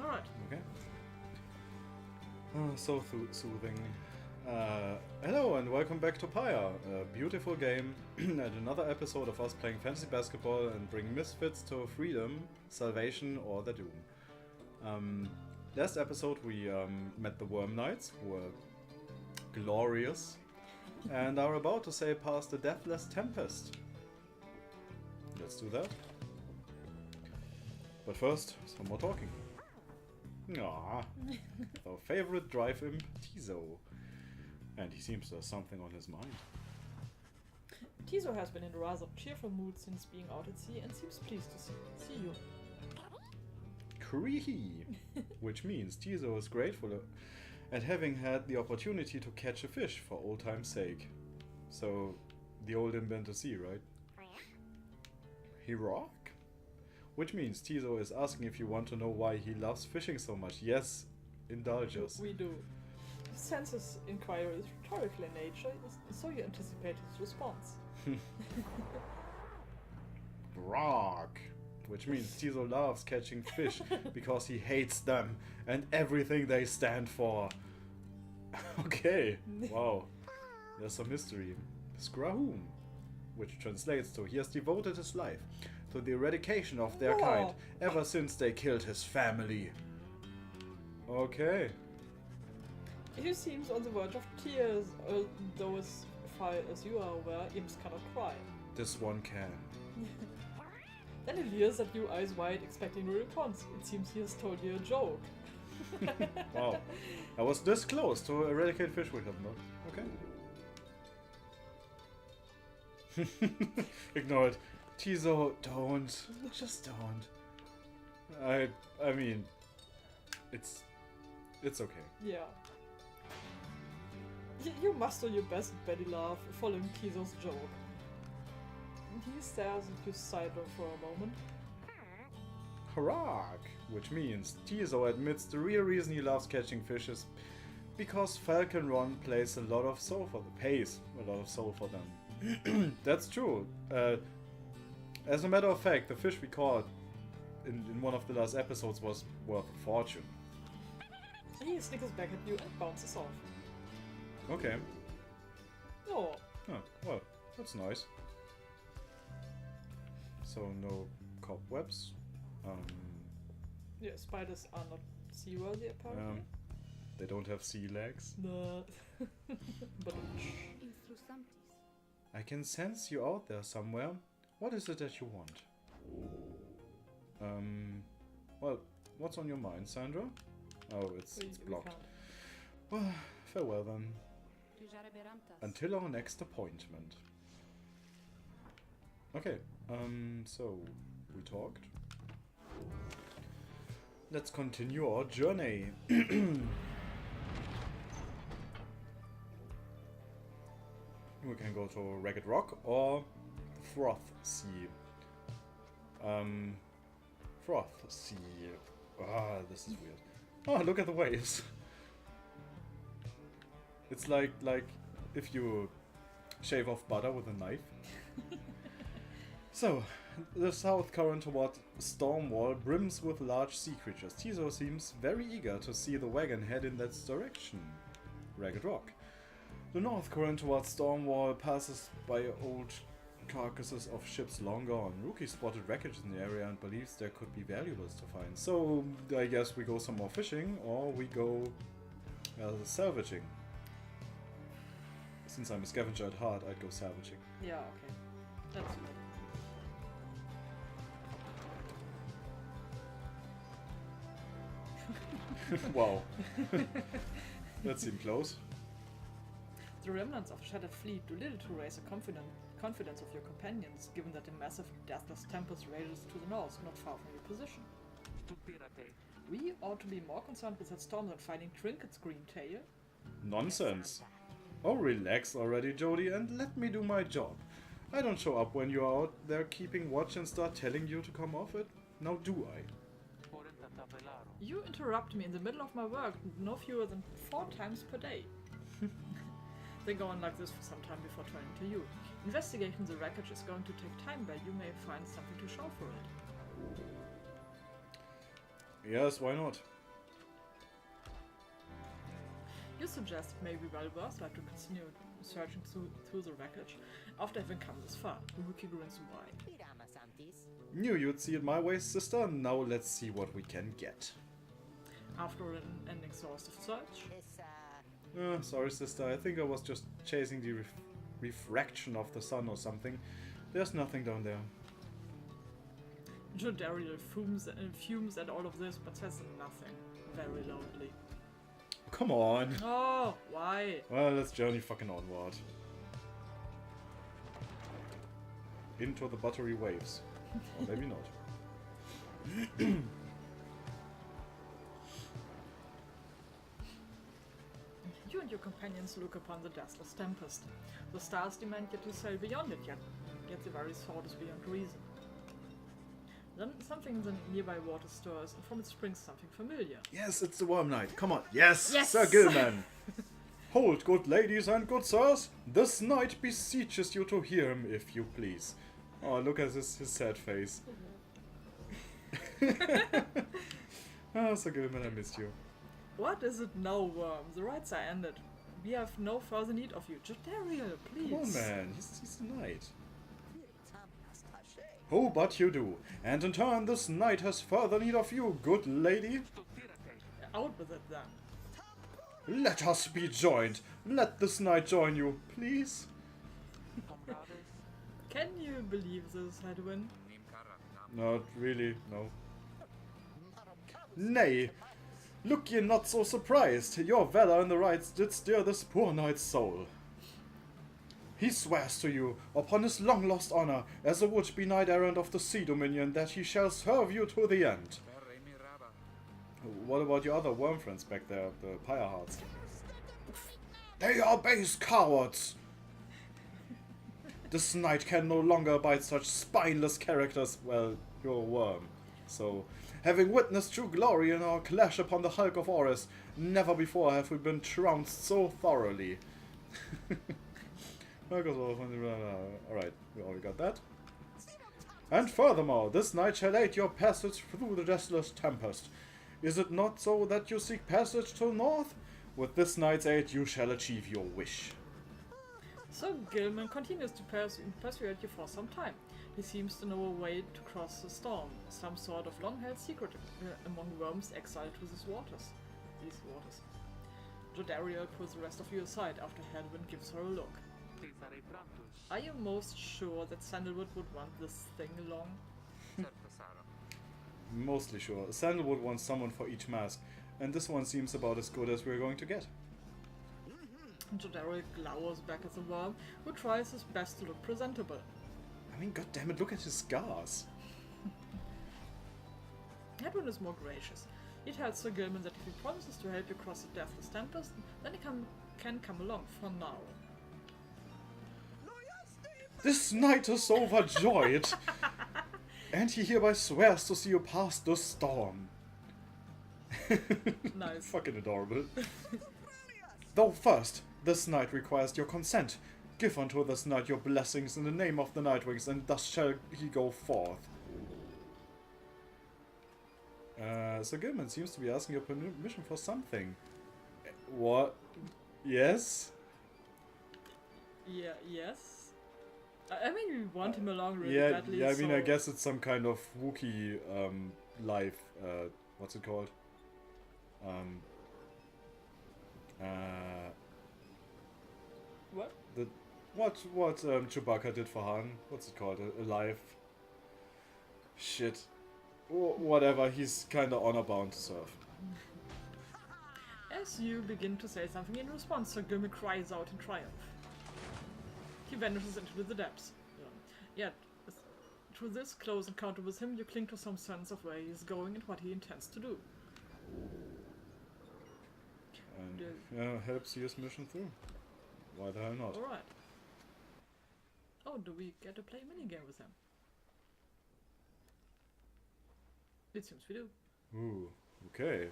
Alright. Okay. So soothing. Hello and welcome back to Pyre, a beautiful game and another episode of us playing fantasy basketball and bring misfits to freedom, salvation, or their doom. Last episode we met the Worm Knights, who were glorious, and are about to sail past the Deathless Tempest. Let's do that. But first, some more talking. Aww, our favorite drive imp, Tizo. And he seems to have something on his mind. Tizo has been in a rather cheerful mood since being out at sea and seems pleased to see you. Cree! Which means Tizo is grateful at having had the opportunity to catch a fish for old time's sake. So, the old imp been to sea, right? He rock? Which means Tizo is asking if you want to know why he loves fishing so much. Yes, indulge us. We do. He senses inquiry is rhetorical in nature, so you anticipate his response. Rock! Which means Tizo loves catching fish because he hates them and everything they stand for. Okay, wow. There's some mystery. Skrahoom, which translates to he has devoted his life to the eradication of their kind ever since they killed his family. Okay. He seems on the verge of tears, though as far as you are aware, imps cannot cry. This one can. Then he leers at you eyes wide, expecting a response. It seems he has told you a joke. Wow. I was this close to eradicate fish with him, though. Okay. Ignore it. Tizo, don't. Just don't. I mean, it's okay. Yeah. You muster your best belly laugh following Tizo's joke. He stares at you sideways for a moment. Hurrah! Which means Tizo admits the real reason he loves catching fish is because Falcon Ron pays a lot of soul for them. That's true. As a matter of fact, the fish we caught in one of the last episodes was worth a fortune. He snickers back at you and bounces off. Okay. Oh. Oh, well, that's nice. So no cobwebs. Yeah, spiders are not seaworthy apparently. They don't have sea legs. No. But I can sense you out there somewhere. What is it that you want? Well, what's on your mind, Sandra? Oh, it's blocked. Well, farewell then. Until our next appointment. Okay, so we talked. Let's continue our journey. We can go to Ragged Rock or Froth Sea. Froth Sea. Ah, this is weird. Oh, look at the waves. It's like if you shave off butter with a knife. So, the south current toward Stormwall brims with large sea creatures. Tizo seems very eager to see the wagon head in that direction. Ragged Rock. The north current towards Stormwall passes by old carcasses of ships long gone. Rookie spotted wreckage in the area and believes there could be valuables to find. So, I guess we go some more fishing, or we go salvaging. Since I'm a scavenger at heart, I'd go salvaging. yeah, okay. That's good. Wow. That seemed close. The remnants of Shattered Fleet do little to raise the confidence of your companions, given that the massive Deathless Tempest rages to the north, not far from your position. We ought to be more concerned with that storm than finding Trinket's green tail. Nonsense. Oh, relax already, Jody, and let me do my job. I don't show up when you're out there keeping watch and start telling you to come off it. Now do I? You interrupt me in the middle of my work no fewer than 4 times per day. They go on like this for some time before turning to you. Investigating the wreckage is going to take time, but you may find something to show for it. Yes, why not? You suggest it may be well worth it to continue searching through the wreckage after having come this far. Wookie grins wide. Knew you'd see it my way, sister. Now let's see what we can get. After an exhaustive search, Sorry, sister. I think I was just chasing the refraction of the sun or something. There's nothing down there. Jodariel fumes at all of this, but says nothing. Very loudly. Come on. Oh, why? Well, let's journey fucking onward. Into the buttery waves. Or maybe not. You and your companions look upon the deathless tempest. The stars demand that you sail beyond it, yet the very thought is beyond reason. Then something in the nearby water stirs, and from it springs something familiar. Yes, it's the Worm Knight. Come on. Yes, Yes! Sir Gilman. Hold, good ladies and good sirs. This knight beseeches you to hear him, if you please. Oh, look at his sad face. Oh, Sir Gilman, I missed you. What is it now, Worm? The rites are ended. We have no further need of you. Jodariel, please. Come on, man. He's a knight. Oh, but you do. And in turn, this knight has further need of you, good lady. Out with it, then. Let us be joined. Let this knight join you, please. Can you believe this, Hedwin? Not really, no. Nay, look ye not so surprised. Your valor in the rites did stir this poor knight's soul. He swears to you, upon his long-lost honor, as a would-be knight-errant of the Sea Dominion, that he shall serve you to the end. What about your other worm friends back there, the Pyre hearts? They are base cowards! This knight can no longer abide such spineless characters. Well, you're a worm. So, having witnessed true glory in our clash upon the hulk of Oris, never before have we been trounced so thoroughly. Alright, we already got that. And furthermore, this knight shall aid your passage through the deathless tempest. Is it not so that you seek passage to the north? With this knight's aid, you shall achieve your wish. So Gilman continues to persuade you for some time. He seems to know a way to cross the storm, some sort of long-held secret among worms exiled to these waters. Jodariel pulls the rest of you aside after Hedwin gives her a look. Are you most sure that Sandalwood would want this thing along? Mostly sure. Sandalwood wants someone for each mask, and this one seems about as good as we're going to get. Jodariel glowers back at the worm, who tries his best to look presentable. I mean, goddammit, look at his scars. Hedwin is more gracious. He tells Sir Gilman that if he promises to help you cross the deathless tempest, then he can come along for now. This knight is overjoyed, and he hereby swears to see you past the storm. Nice. Fucking adorable. Though first, this knight requires your consent. Give unto this knight your blessings in the name of the Nightwings, and thus shall he go forth. Sir Gilman seems to be asking your permission for something. What? Yes? Yeah, yes? I mean, we want him along really badly. Yeah, I mean, I guess it's some kind of Wookiee life. What's it called? What? What Chewbacca did for Han? What's it called? A life? Shit. Whatever, he's kinda honor-bound to serve. As you begin to say something in response, Sir Gilman cries out in triumph. He vanishes into the depths. Yet, through this close encounter with him, you cling to some sense of where he is going and what he intends to do. And help see his mission through. Why the hell not? Alright. Oh, do we get to play a minigame with him? It seems we do. Ooh, okay.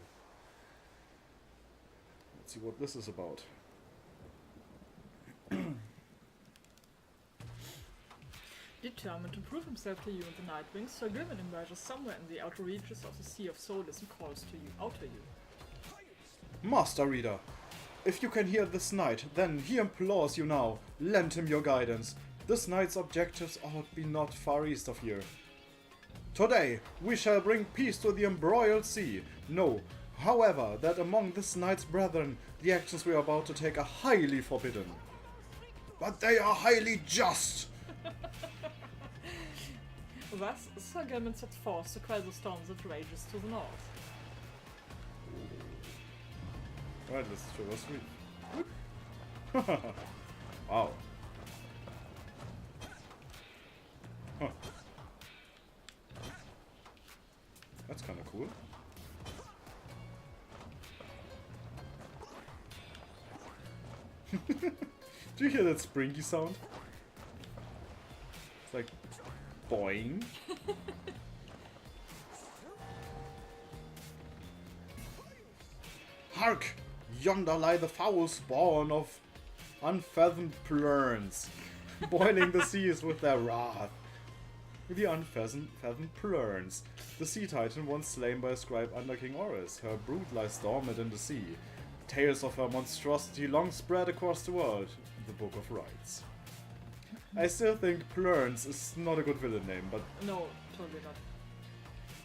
Let's see what this is about. Determined to prove himself to you and the Nightwings, Sir Gilman emerges somewhere in the outer reaches of the Sea of Souls and calls to you, out to you. Master Reader, If you can hear this knight, then he implores you now, lend him your guidance. This knight's objectives ought be not far east of here. Today, we shall bring peace to the embroiled sea. Know, however, that among this knight's brethren, the actions we are about to take are highly forbidden. But they are highly just! Thus, Sir Gilman set forth to quell the storm that rages to the north. Right, let's show us. Wow. Huh. That's kind of cool. Do you hear that springy sound? It's like boing. Hark! Yonder lie the foul spawn of unfathomed plurns, boiling the seas with their wrath. The unfathomed plurns. The sea titan once slain by scribe under King Oris. Her brood lies dormant in the sea. Tales of her monstrosity long spread across the world. The Book of Rites. I still think Plurns is not a good villain name, but... No, totally not.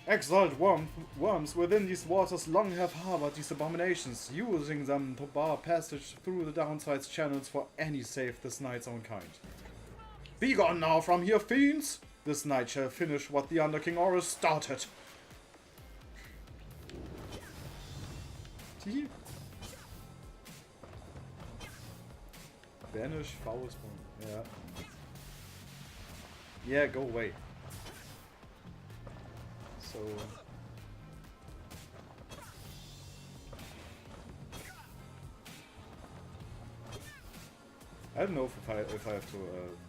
Exiled worms within these waters long have harbored these abominations, using them to bar passage through the downside's channels for any save this knight's own kind. Be gone now from here, fiends! This night shall finish what the Under King Oris started. Tee? Banish foul spawn. Yeah. Yeah, go away. So. I don't know if I have to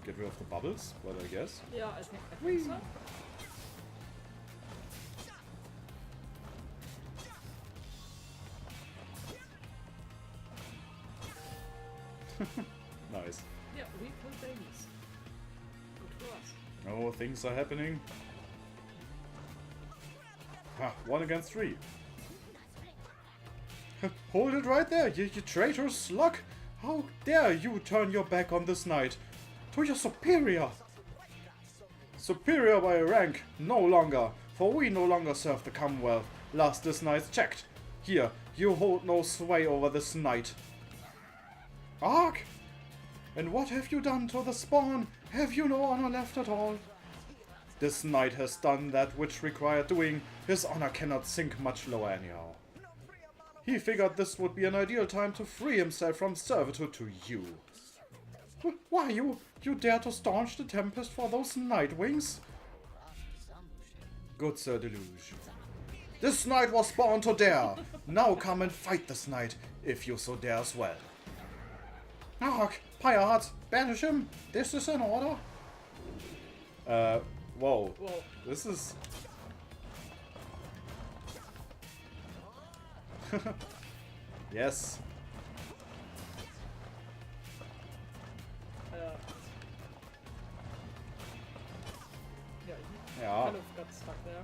get rid of the bubbles, but I guess. Yeah, I think so. Nice. Yeah, we killed babies. Good for us. Oh, things are happening. Ha, 1 against 3. Hold it right there, you traitorous slug! How dare you turn your back on this knight? To your superior! Superior by rank, no longer, for we no longer serve the Commonwealth. Last this knight's checked. Here, you hold no sway over this knight. Ark! And what have you done to the spawn? Have you no honor left at all? This knight has done that which required doing. His honor cannot sink much lower anyhow. He figured this would be an ideal time to free himself from servitude to you. Why, you dare to staunch the Tempest for those Nightwings? Good Sir Deluge. This knight was born to dare. Now come and fight this knight, if you so dare as well. Ark, Pyre, banish him. This is an order. Whoa. This is... Yes. Yeah, kind of got stuck there.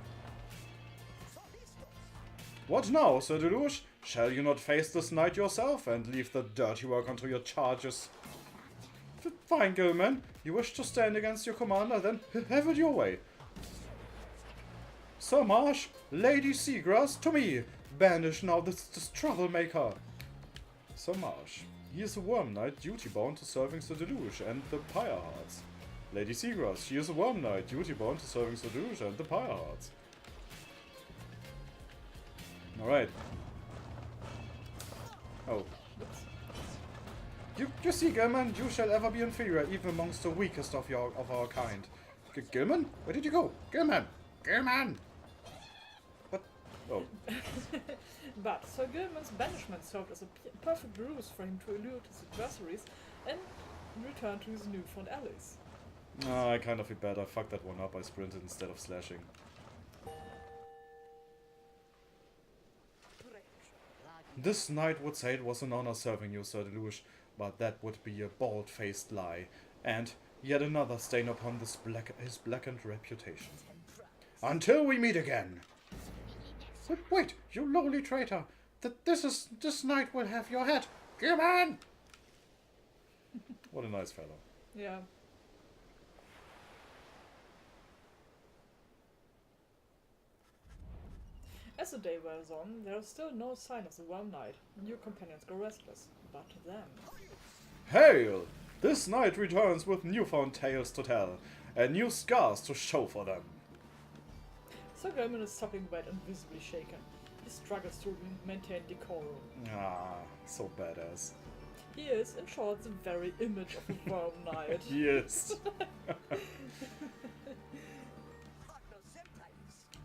What now, Sir Deluge? Shall you not face this knight yourself and leave the dirty work onto your charges? Fine, Gilman. You wish to stand against your commander, then have it your way. Sir Marsh, Lady Seagrass, to me! Banish now this troublemaker! Sir Marsh. He is a worm knight, duty-bound to serving Sir Deluge and the Pyre Hearts. Lady Seagrass. She is a worm knight, duty-bound to serving Sir Deluge and the Pyre Hearts. Alright. Oh. You see, Gilman, you shall ever be inferior, even amongst the weakest of our kind. Gilman? Where did you go? Gilman! Gilman! What? Oh. But Sir Gilman's banishment served as a perfect ruse for him to elude his adversaries and return to his newfound allies. Oh, I kind of feel bad. I fucked that one up. I sprinted instead of slashing. This knight would say it was an honor serving you, Sir Deluge, but that would be a bald-faced lie, and yet another stain upon his blackened reputation. Until we meet again! Wait, you lowly traitor! This knight will have your head! Come on! What a nice fellow. Yeah. As the day wears on, there is still no sign of the Worm Knight. New companions grow restless. But then... Hail! This knight returns with newfound tales to tell, and new scars to show for them. Sir German is sopping wet and visibly shaken. He struggles to maintain decorum. Ah, so badass. He is, in short, the very image of a Worm Knight. Yes.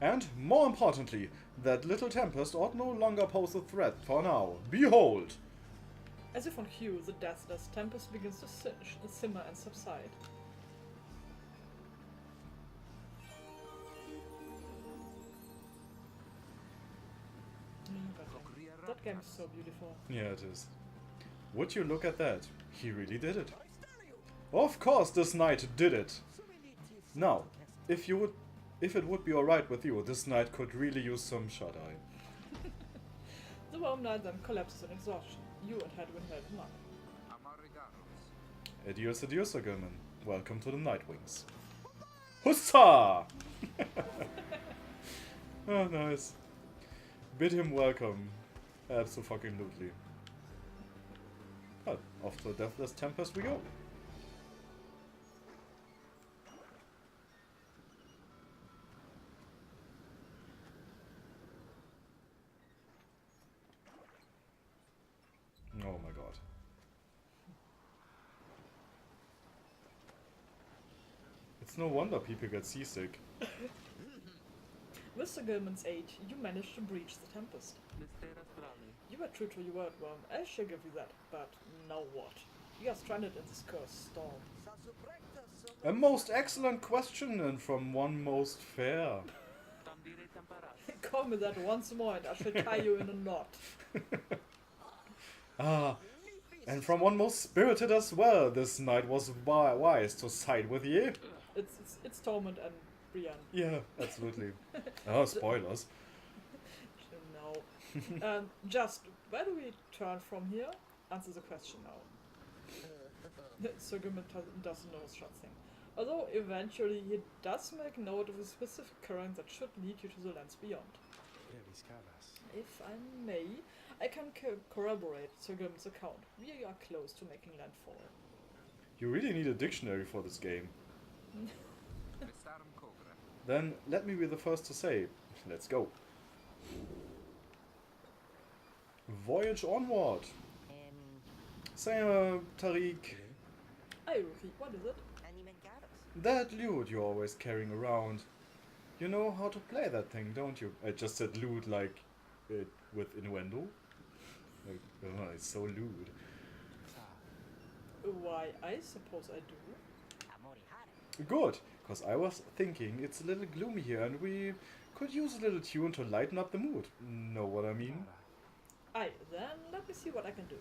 And, more importantly, that little Tempest ought no longer pose a threat for now. Behold! As if on cue, the deathless tempest begins to simmer and subside. That game is so beautiful. Yeah, it is. Would you look at that? He really did it. Of course this knight did it! Now, if it would be alright with you, this knight could really use some shut-eye. The Worm Knight then collapses in exhaustion. You and Hedwin help him up. Adios, adios, Sir Gilman. Welcome to the Nightwings. Hussa! Oh, nice. Bid him welcome. Absolutely. Well, off to a deathless tempest we go. Oh my god. It's no wonder people get seasick. With Sir Gilman's aid, you managed to breach the tempest. You were true to your word, Worm. I shall give you that. But now what? You are stranded in this cursed storm. A most excellent question, and from one most fair. Call me that once more and I shall tie you in a knot. Ah, and from one most spirited as well. This knight was wise to side with ye. It's Torment and Brienne. Yeah, absolutely. Oh, spoilers. No. Just, where do we turn from here? Answer the question now. Sir Gilman doesn't know such thing. Although eventually he does make note of a specific current that should lead you to the lands beyond. If I may, I can corroborate Sir Gilman's account. We are close to making landfall. You really need a dictionary for this game. Then let me be the first to say, let's go. Voyage onward. Say, Tariq. Aye, Ruki, what is it? That lute you're always carrying around. You know how to play that thing, don't you? I just said lewd like with innuendo. Like, oh, it's so lewd. Why, I suppose I do. Good, because I was thinking it's a little gloomy here and we could use a little tune to lighten up the mood. Know what I mean? Aye, then let me see what I can do.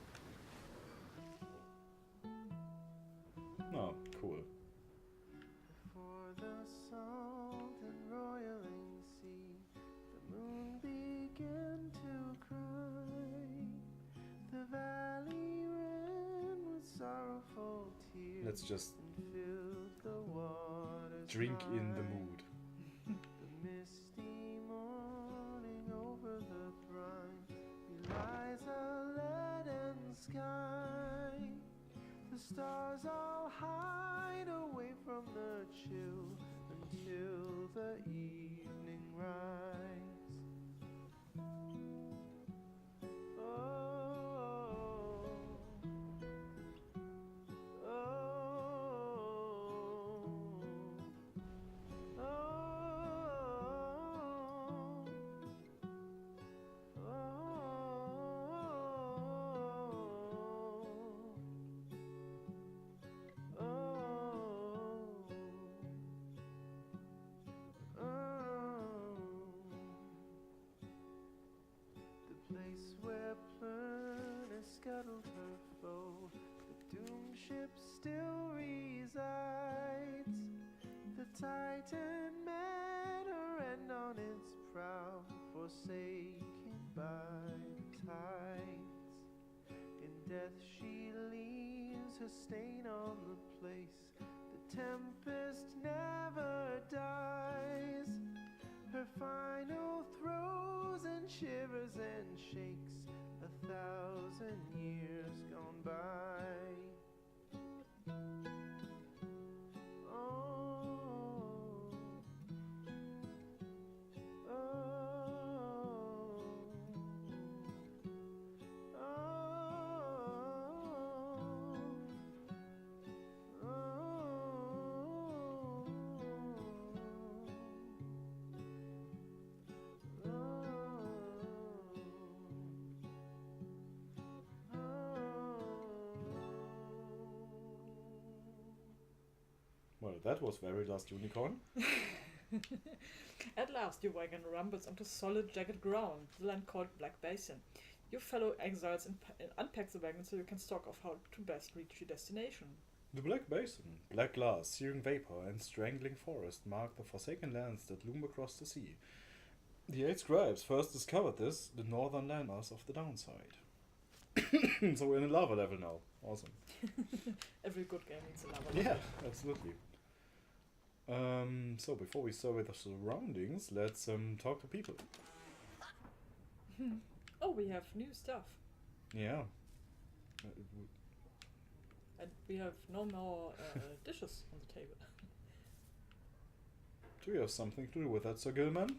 Oh, cool. For the salt and roiling sea, the moon began to cry. The valley ran with sorrowful tears. Let's just and filled the waters drink in the high. mood. The misty morning over the brine belies a leaden sky. The stars all hide away from the chill until the evening rise. Oh, oh, oh, the place where Plern scuttled her foe, the doomed ship still resides. The Titan met her end on its prow, forsaken by the tides. In death to stain on the place. The tempest never dies. Her final throes and shivers and shakes 1,000 years gone by. Well, that was very Last Unicorn. At last, your wagon rumbles onto solid, jagged ground, the land called Black Basin. Your fellow exiles unpack the wagon so you can stock off how to best reach your destination. The Black Basin, black glass, searing vapor, and strangling forest mark the forsaken lands that loom across the sea. The 8 scribes first discovered this, the northern landmass of the downside. So we're in a lava level now. Awesome. Every good game needs a lava level. Yeah, absolutely. So before we survey the surroundings, let's talk to people. Oh, we have new stuff. Yeah. And we have no more dishes on the table. Do you have something to do with that, Sir Gilman?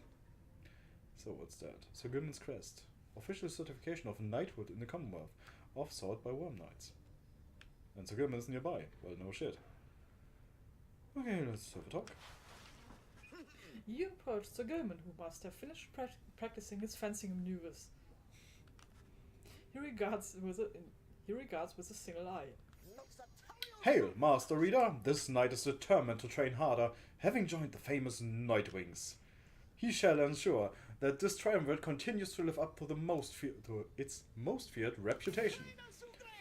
So what's that? Sir Gilman's crest. Official certification of knighthood in the Commonwealth, off-sought by worm knights. And Sir Gilman is nearby. Well, no shit. Okay, let's have a talk. You approach Sir Gilman, who must have finished practicing his fencing maneuvers. He regards with a single eye. Hail, Master Reader! This knight is determined to train harder, having joined the famous Nightwings. He shall ensure that this triumvirate continues to live up to its most feared reputation.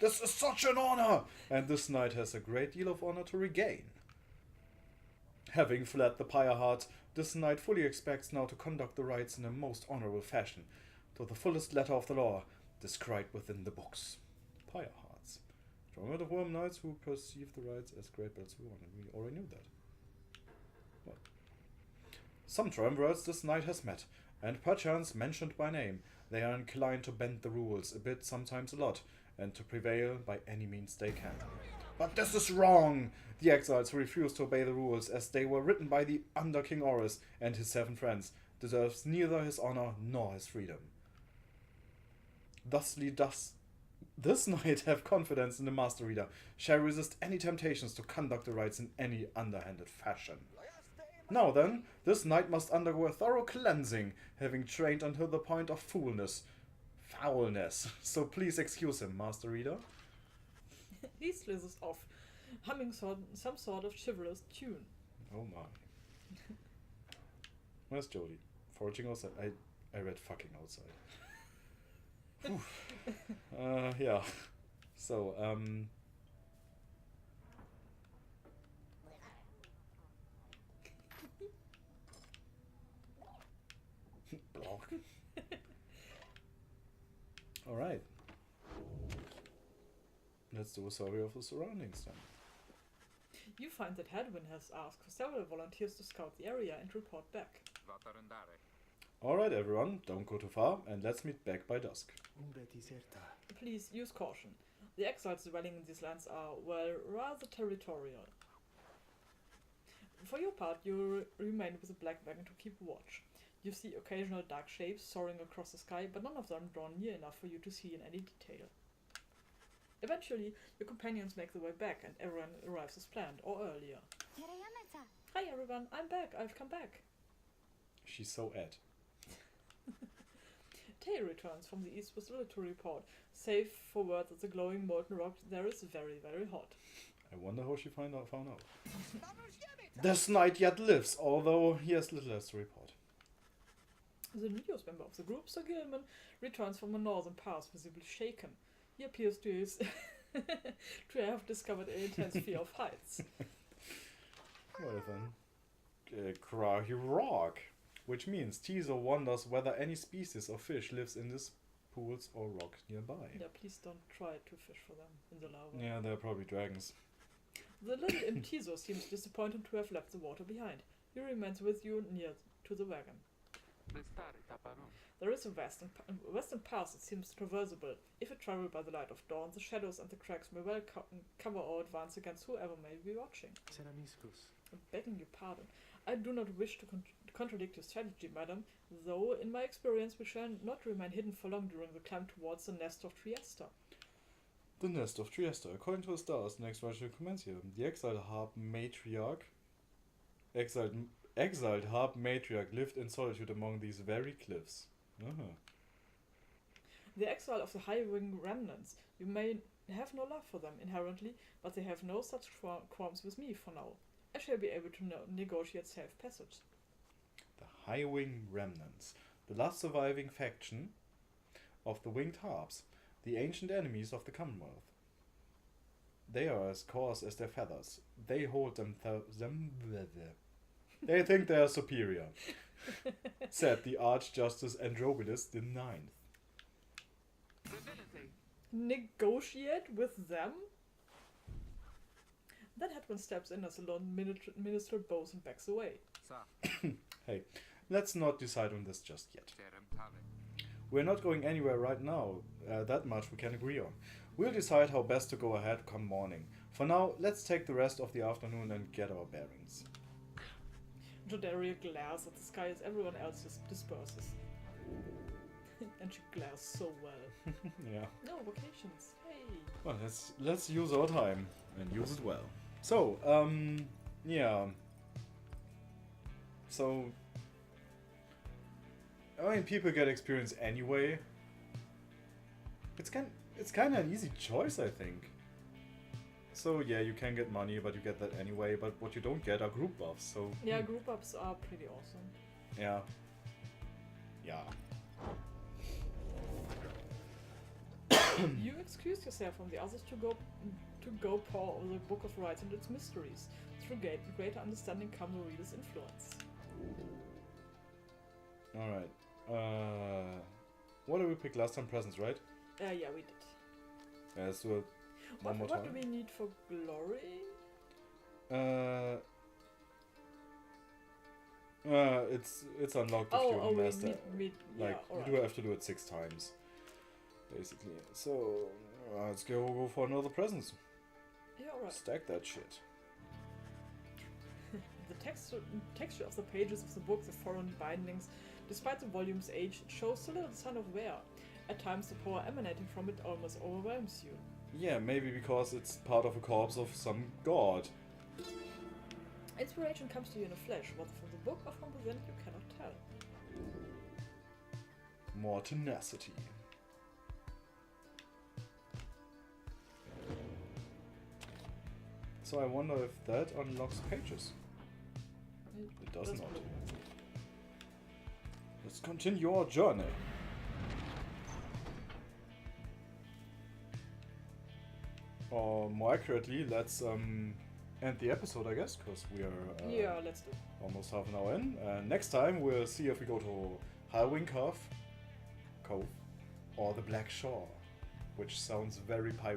This is such an honor, and this knight has a great deal of honor to regain. Having fled the Pyre heart, this knight fully expects now to conduct the rites in a most honorable fashion, to the fullest letter of the law, described within the books. Pyre hearts. Triumvirate of worm knights who perceive the rites as great bells of honor. We already knew that. What? Some triumvirates this knight has met, and perchance mentioned by name. They are inclined to bend the rules a bit, sometimes a lot, and to prevail by any means they can. But this is wrong! The exiles refuse to obey the rules, as they were written by the Under King Horus and his 7 friends, deserves neither his honor nor his freedom. Thusly does this knight have confidence in the Master Reader, shall resist any temptations to conduct the rites in any underhanded fashion. Now then, this knight must undergo a thorough cleansing, having trained until the point of foulness. So please excuse him, Master Reader. He slithers off, humming some sort of chivalrous tune. Oh my. Where's Jodie? Foraging outside? I read fucking outside. Yeah. So, block. Alright. Let's do a survey of the surroundings then. You find that Hedwin has asked for several volunteers to scout the area and report back. Alright everyone, don't go too far, and let's meet back by dusk. Please use caution. The exiles dwelling in these lands are, well, rather territorial. For your part, you remain with the Black Wagon to keep watch. You see occasional dark shapes soaring across the sky, but none of them drawn near enough for you to see in any detail. Eventually, your companions make their way back and everyone arrives as planned, or earlier. Hi everyone, I'm back, I've come back. She's so Ed. Tay returns from the east with little to report, save for word that the glowing molten rock there is very, very hot. I wonder how she found out. This knight yet lives, although he has little else to report. The newest member of the group, Sir Gilman, returns from a northern pass, visibly shaken. He appears to have discovered an intense fear of heights. Well then, Krahi Rock, which means Tizo wonders whether any species of fish lives in this pools or rock nearby. Yeah, please don't try to fish for them in the lava. Yeah, they're probably dragons. The little imp Tiso seems disappointed to have left the water behind. He remains with you near to the wagon. There is a western pass that seems traversable. If you travel by the light of dawn, the shadows and the cracks may well cover our advance against whoever may be watching. I'm begging your pardon. I do not wish to contradict your strategy, madam, though in my experience we shall not remain hidden for long during the climb towards the nest of Trieste. The nest of Trieste. According to the stars, the next ritual commences here. The exiled harp matriarch lived in solitude among these very cliffs. The exile of the high-wing remnants. You may have no love for them inherently, but they have no such qualms with me for now. I shall be able to negotiate safe passage. The High-Wing Remnants, the last surviving faction of the Winged Harps, the ancient enemies of the Commonwealth. They are as coarse as their feathers. They hold They think they are superior, said the Archjustice Androbilus the Ninth. Negotiate with them? Then Hedwin steps in as the lone minister bows and backs away. Hey, let's not decide on this just yet. We're not going anywhere right now, that much we can agree on. We'll decide how best to go ahead come morning. For now, let's take the rest of the afternoon and get our bearings. Jodaria glares at the sky as everyone else disperses. And she glares so well. Yeah. No vacations, hey! Well, let's use our time and use it well. So, yeah. So, I mean, people get experience anyway. It's kind of an easy choice, I think. So yeah, you can get money, but you get that anyway. But what you don't get are group buffs. So yeah, group ups are pretty awesome. Yeah. Yeah. You excuse yourself from the others to go pore over the Book of Rites and its mysteries. Through greater understanding comes the reader's influence. Alright. What did we pick last time? Presents, right? Yeah, we did. Yeah, let's do it one more time. What do we need for glory? It's unlocked if you master. You do have to do it 6 times, basically. So let's go for another presents. Yeah, alright. Stack that shit. The texture of the pages of the book, the foreign bindings, despite the volume's age, it shows so little sign of wear. At times the power emanating from it almost overwhelms you. Yeah, maybe because it's part of a corpse of some god. Inspiration comes to you in a flash, whether from the book or from within you cannot tell. More tenacity. So I wonder if that unlocks pages. It does not. Let's continue our journey. Or more accurately, let's end the episode, I guess, because we are yeah, let's do. Almost half an hour in. Next time we'll see if we go to Highwing Cove, or the Black Shore, which sounds very pirate.